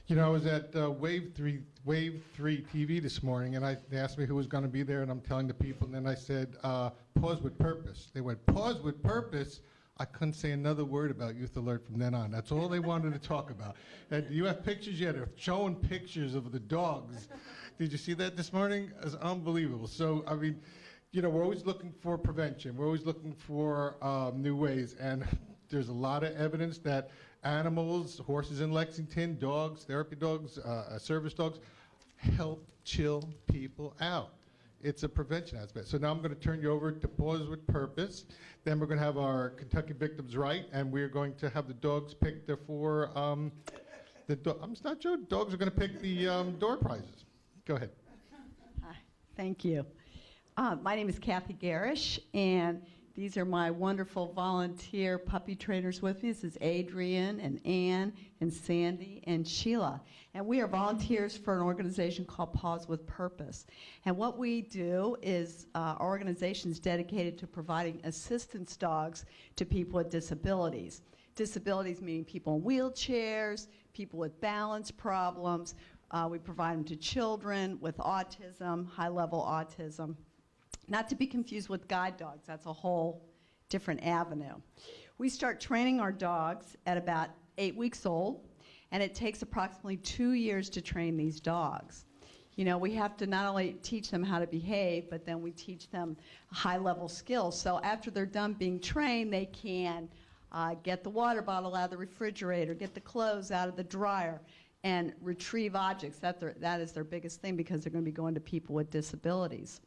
You know, I was at Wave 3 TV this morning, and they asked me who was going to be there, and I'm telling the people, and then I said, Paws with Purpose. They went, Paws with Purpose? I couldn't say another word about Youth Alert from then on. That's all they wanted to talk about. And do you have pictures yet? They're showing pictures of the dogs. Did you see that this morning? It's unbelievable. So, I mean, you know, we're always looking for prevention. We're always looking for new ways, and there's a lot of evidence that animals, horses in Lexington, dogs, therapy dogs, service dogs, help chill people out. It's a prevention aspect. So now I'm going to turn you over to Paws with Purpose. Then we're going to have our Kentucky Victims' Right, and we're going to have the dogs pick the four, I'm not sure, dogs are going to pick the door prizes. Go ahead. Hi, thank you. My name is Kathy Garish, and these are my wonderful volunteer puppy trainers with me. This is Adrian and Ann and Sandy and Sheila. And we are volunteers for an organization called Paws with Purpose. And what we do is our organization is dedicated to providing assistance dogs to people with disabilities. Disabilities meaning people in wheelchairs, people with balance problems. We provide them to children with autism, high-level autism. Not to be confused with guide dogs. That's a whole different avenue. We start training our dogs at about 8 weeks old, and it takes approximately 2 years to train these dogs. You know, we have to not only teach them how to behave, but then we teach them high-level skills. So after they're done being trained, they can get the water bottle out of the refrigerator, get the clothes out of the dryer, and retrieve objects. That is their biggest thing because they're going to be going to people with disabilities.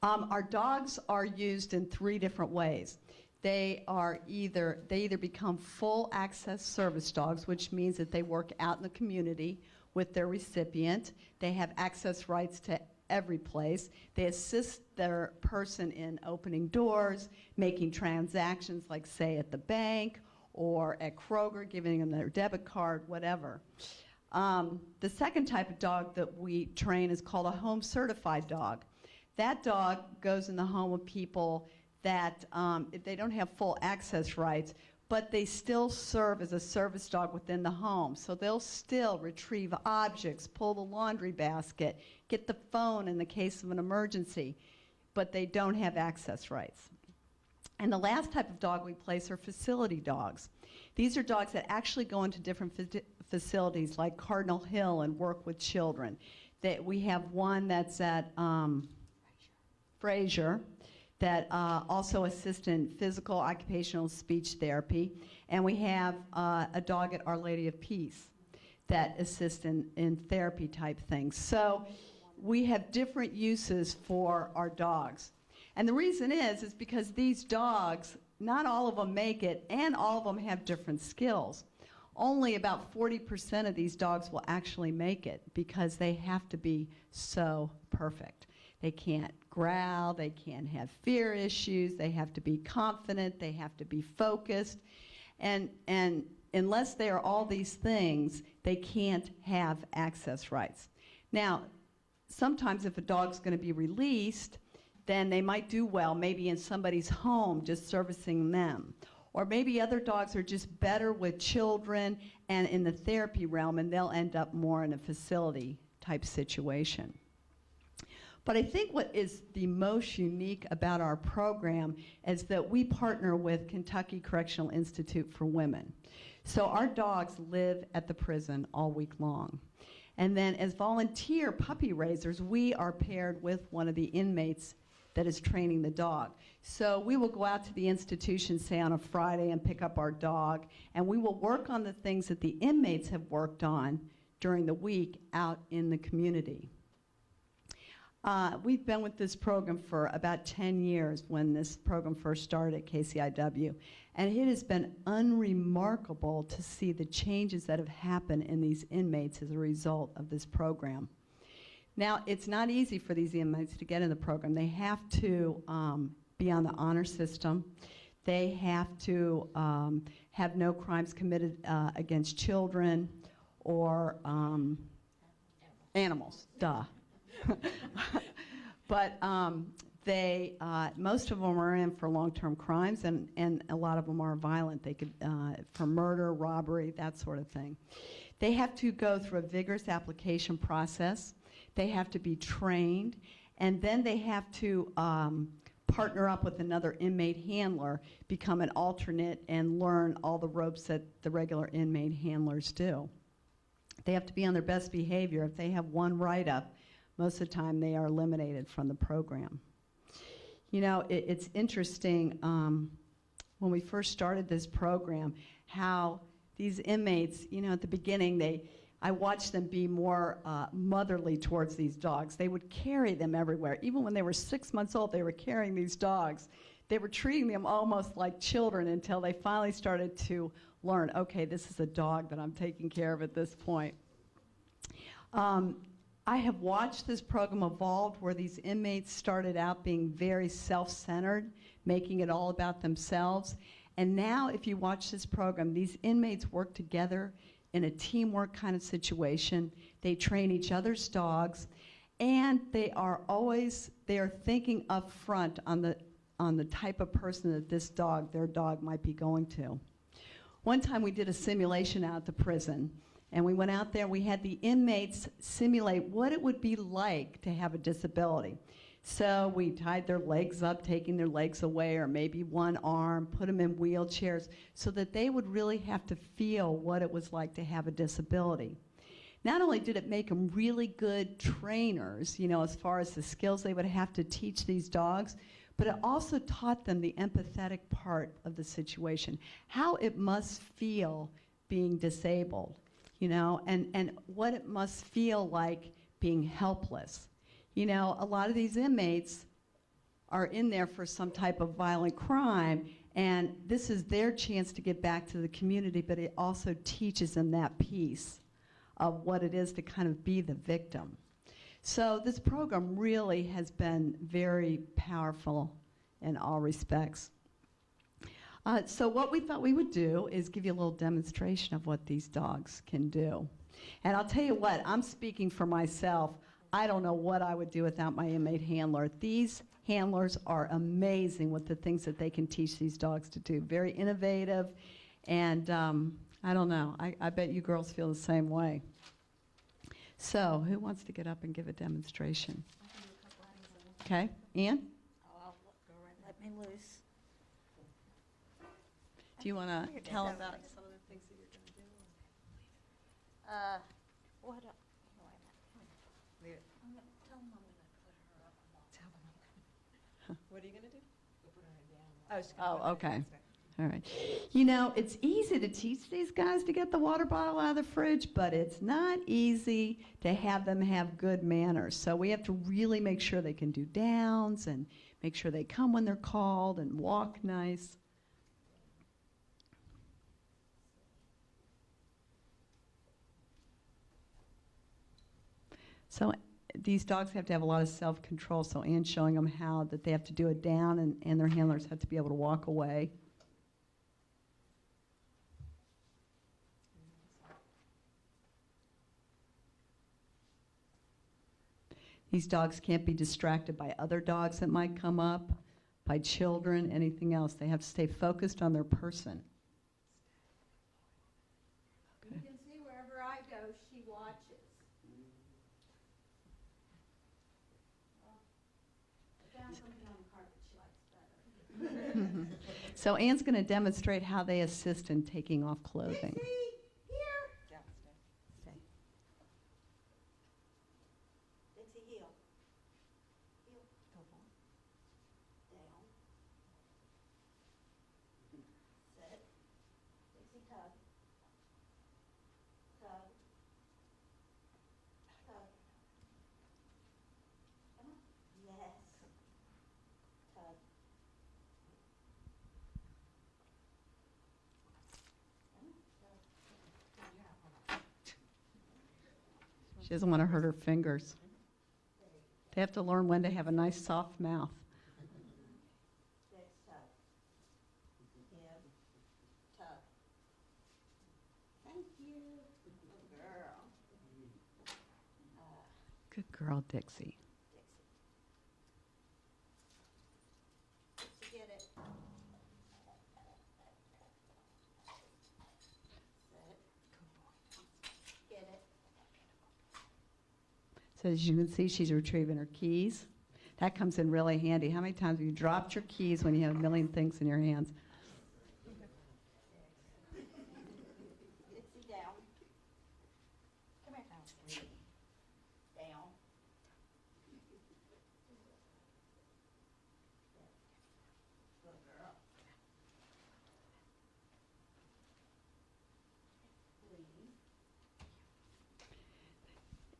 Our dogs are used in 3 different ways. They either become full access service dogs, which means that they work out in the community with their recipient. They have access rights to every place. They assist their person in opening doors, making transactions like say at the bank or at Kroger, giving them their debit card, whatever. The second type of dog that we train is called a home certified dog. That dog goes in the home of people that they don't have full access rights, but they still serve as a service dog within the home. So they'll still retrieve objects, pull the laundry basket, get the phone in the case of an emergency, but they don't have access rights. And the last type of dog we place are facility dogs. These are dogs that actually go into different facilities like Cardinal Hill and work with children. We have one that's at Fraser that also assists in physical, occupational, speech therapy. And we have a dog at Our Lady of Peace that assists in therapy type things. So we have different uses for our dogs. And the reason is because these dogs, not all of them make it, and all of them have different skills. Only about 40% of these dogs will actually make it because they have to be so perfect. They can't growl, they can't have fear issues, they have to be confident, they have to be focused. And unless they are all these things, they can't have access rights. Now, sometimes if a dog's going to be released, then they might do well, maybe in somebody's home, just servicing them. Or maybe other dogs are just better with children and in the therapy realm, and they'll end up more in a facility type situation. But I think what is the most unique about our program is that we partner with Kentucky Correctional Institute for Women. So our dogs live at the prison all week long. And then as volunteer puppy raisers, we are paired with one of the inmates that is training the dog. So we will go out to the institution, say on a Friday, and pick up our dog, and we will work on the things that the inmates have worked on during the week out in the community. We've been with this program for about 10 years when this program first started at KCIW, and it has been unremarkable to see the changes that have happened in these inmates as a result of this program. Now, it's not easy for these inmates to get in the program. They have to be on the honor system. They have to have no crimes committed against children or animals, duh. But most of them are in for long-term crimes, and a lot of them are violent. They could, for murder, robbery, that sort of thing. They have to go through a vigorous application process. They have to be trained, and then they have to partner up with another inmate handler, become an alternate, and learn all the ropes that the regular inmate handlers do. They have to be on their best behavior. If they have one write-up, most of the time they are eliminated from the program. You know, it's interesting, when we first started this program, how these inmates, you know, at the beginning, I watched them be more motherly towards these dogs. They would carry them everywhere. Even when they were 6 months old, they were carrying these dogs. They were treating them almost like children until they finally started to learn, okay, this is a dog that I'm taking care of at this point. I have watched this program evolve where these inmates started out being very self-centered, making it all about themselves. And now if you watch this program, these inmates work together in a teamwork kind of situation. They train each other's dogs, and they are thinking up front on the type of person that their dog might be going to. One time we did a simulation out at the prison, and we went out there, we had the inmates simulate what it would be like to have a disability. So we tied their legs up, taking their legs away, or maybe one arm, put them in wheelchairs, so that they would really have to feel what it was like to have a disability. Not only did it make them really good trainers, you know, as far as the skills they would have to teach these dogs, but it also taught them the empathetic part of the situation, how it must feel being disabled, you know, and what it must feel like being helpless. You know, a lot of these inmates are in there for some type of violent crime, and this is their chance to get back to the community, but it also teaches them that piece of what it is to kind of be the victim. So this program really has been very powerful in all respects. So what we thought we would do is give you a little demonstration of what these dogs can do. And I'll tell you what, I'm speaking for myself. I don't know what I would do without my inmate handler. These handlers are amazing with the things that they can teach these dogs to do. Very innovative, and I don't know. I bet you girls feel the same way. So who wants to get up and give a demonstration? Okay, Ann? Oh, let me loose. Do you want to tell about some of the things that you're going to do? What? Wait a minute. Tell them I'm going to put her up. Tell them. What are you going to do? Put her down. Oh, okay. All right. You know, it's easy to teach these guys to get the water bottle out of the fridge, but it's not easy to have them have good manners. So we have to really make sure they can do downs and make sure they come when they're called and walk nice. So these dogs have to have a lot of self-control, so Ann's showing them how that they have to do it down, and their handlers have to be able to walk away. These dogs can't be distracted by other dogs that might come up, by children, anything else. They have to stay focused on their person. You can see wherever I go, she watches. So Ann's going to demonstrate how they assist in taking off clothing. Here. Stay. Dixie, heel. Heel. Go on. Down. Sit. Dixie, tug. Tug. Tug. Come on. Yes. Tug. She doesn't want to hurt her fingers. They have to learn when to have a nice soft mouth. Six, tug. Hip. Tug. Thank you. Good girl. Good girl, Dixie. Dixie, get it. Sit. So as you can see, she's retrieving her keys. That comes in really handy. How many times have you dropped your keys when you have a million things in your hands? Dixie, down. Come here. Down. Good girl.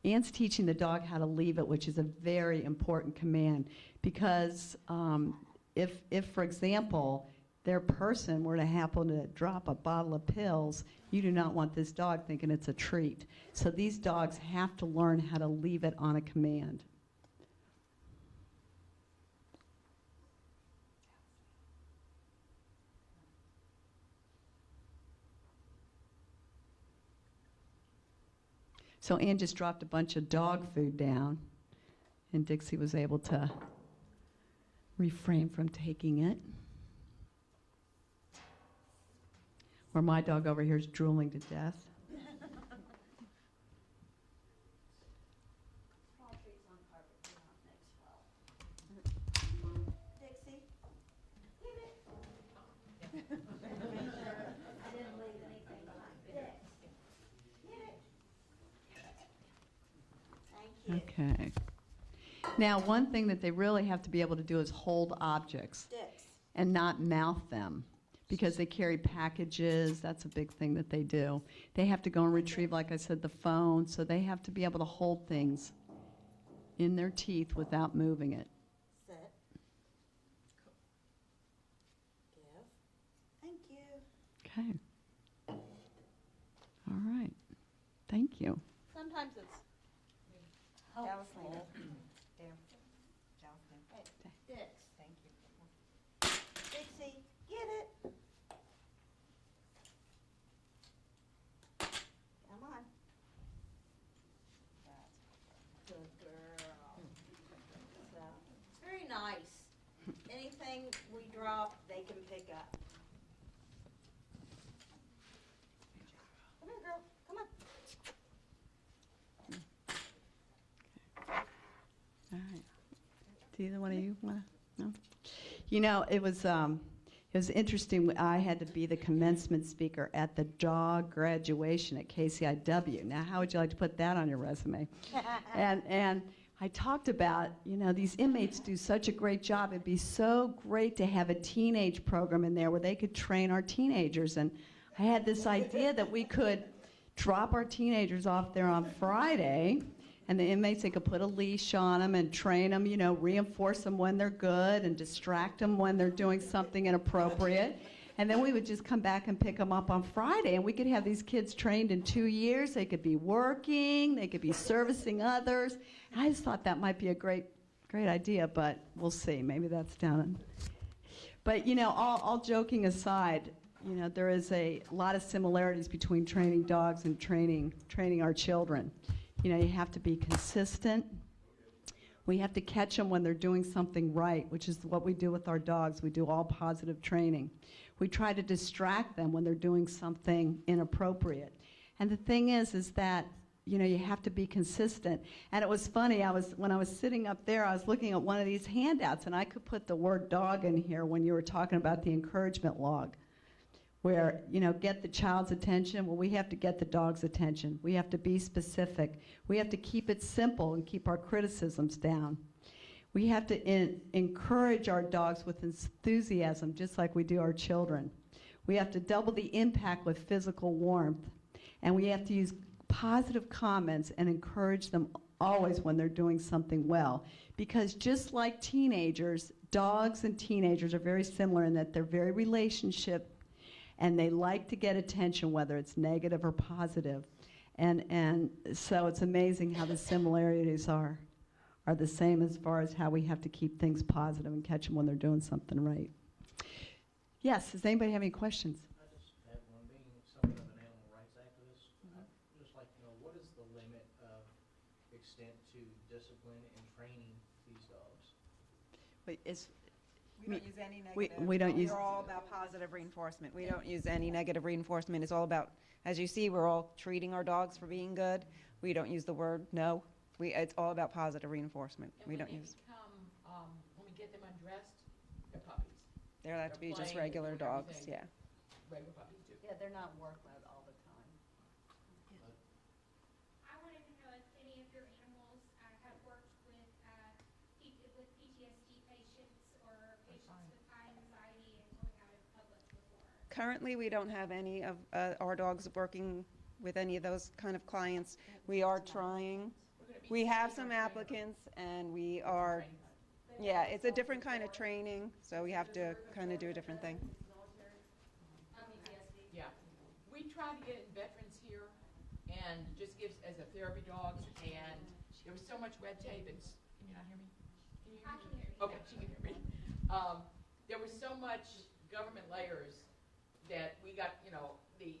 Anne's teaching the dog how to leave it, which is a very important command, because if, for example, their person were to happen to drop a bottle of pills, you do not want this dog thinking it's a treat. So these dogs have to learn how to leave it on a command. So Ann just dropped a bunch of dog food down, and Dixie was able to refrain from taking it. Or my dog over here is drooling to death. Small treats on carpet do not mix well. Dixie, give it. Make sure I didn't leave anything behind. Dix, get it. Thank you. Okay. Now, one thing that they really have to be able to do is hold objects Dix. and not mouth them, because they carry packages. That's a big thing that they do. They have to go and retrieve, like I said, the phone, so they have to be able to hold things in their teeth without moving it. Sit. Give. Thank you. Okay. All right. Thank you. Sometimes it's helpful. Dix. Thank you. Dixie, get it. Come on. Good girl. So, it's very nice. Anything we drop, they can pick up. Come here, girl. Come on. All right. Do either one of you want to? No? You know, it was interesting. I had to be the commencement speaker at the dog graduation at KCIW. Now, how would you like to put that on your resume? And I talked about, you know, these inmates do such a great job. It'd be so great to have a teenage program in there where they could train our teenagers. And I had this idea that we could drop our teenagers off there on Friday, and the inmates, they could put a leash on them and train them, you know, reinforce them when they're good and distract them when they're doing something inappropriate. And then we would just come back and pick them up on Friday, and we could have these kids trained in 2 years. They could be working, they could be servicing others. And I just thought that might be a great idea, but we'll see. Maybe that's down. But, you know, all joking aside, you know, there is a lot of similarities between training dogs and training our children. You know, you have to be consistent. We have to catch them when they're doing something right, which is what we do with our dogs. We do all positive training. We try to distract them when they're doing something inappropriate. And the thing is that, you know, you have to be consistent. And it was funny, when I was sitting up there, I was looking at one of these handouts, and I could put the word dog in here when you were talking about the encouragement log, where, you know, get the child's attention. Well, we have to get the dog's attention. We have to be specific. We have to keep it simple and keep our criticisms down. We have to encourage our dogs with enthusiasm, just like we do our children. We have to double the impact with physical warmth. And we have to use positive comments and encourage them always when they're doing something well. Because just like teenagers, dogs and teenagers are very similar in that they're very relationship, and they like to get attention, whether it's negative or positive. And so it's amazing how the similarities are the same as far as how we have to keep things positive and catch them when they're doing something right. Yes, does anybody have any questions? I just have one, being somewhat of an animal rights activist. I'd just like to know, what is the limit of extent to discipline and training these dogs? Wait, We don't use any negative. we don't use- We're all about positive reinforcement. We don't use any negative reinforcement. It's all about, as you see, we're all treating our dogs for being good. We don't use the word no. It's all about positive reinforcement. And We when don't they use, become, when we get them undressed, they're puppies. they're allowed to They're be just playing, they're regular doing dogs, everything. yeah. Regular puppies do. Yeah, they're not work mode all the time. I wanted to know if any of your animals have worked with with PTSD patients or patients with high anxiety and going out in public before. Currently, we don't have any of our dogs working with any of those kind of clients. We are trying. We're gonna be We have sending some our trainer. applicants, and we are, Training. yeah, it's a different kind of training, so we have to kind of do a different thing. Yeah. We try to get in veterans here and just gives as a therapy dogs, and there was so much red tape, and, can you not hear me? Can you hear me? I can hear you. Okay, she can hear me. There was so much government layers that we got, you know, the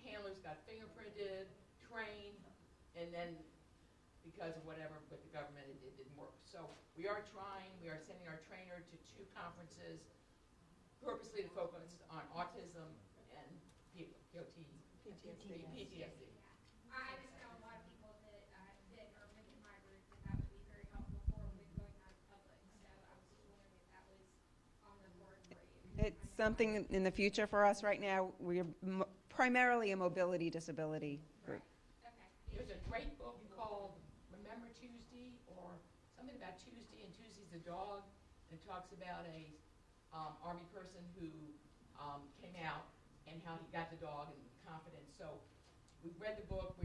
handlers got fingerprinted, trained, and then because of whatever with the government, it didn't work. So we are trying, we are sending our trainer to 2 conferences purposely to focus on autism and PTSD. I just know a lot of people that are within my group that would be very helpful for with going out in public. So I was just wondering if that was on the board for you. It's something in the future for us right now. We're primarily a mobility disability group. Okay. There's a great book called Remember Tuesday, or something about Tuesday, and Tuesday's a dog, and it talks about a Army person who came out and how he got the dog and confidence. So we read the book.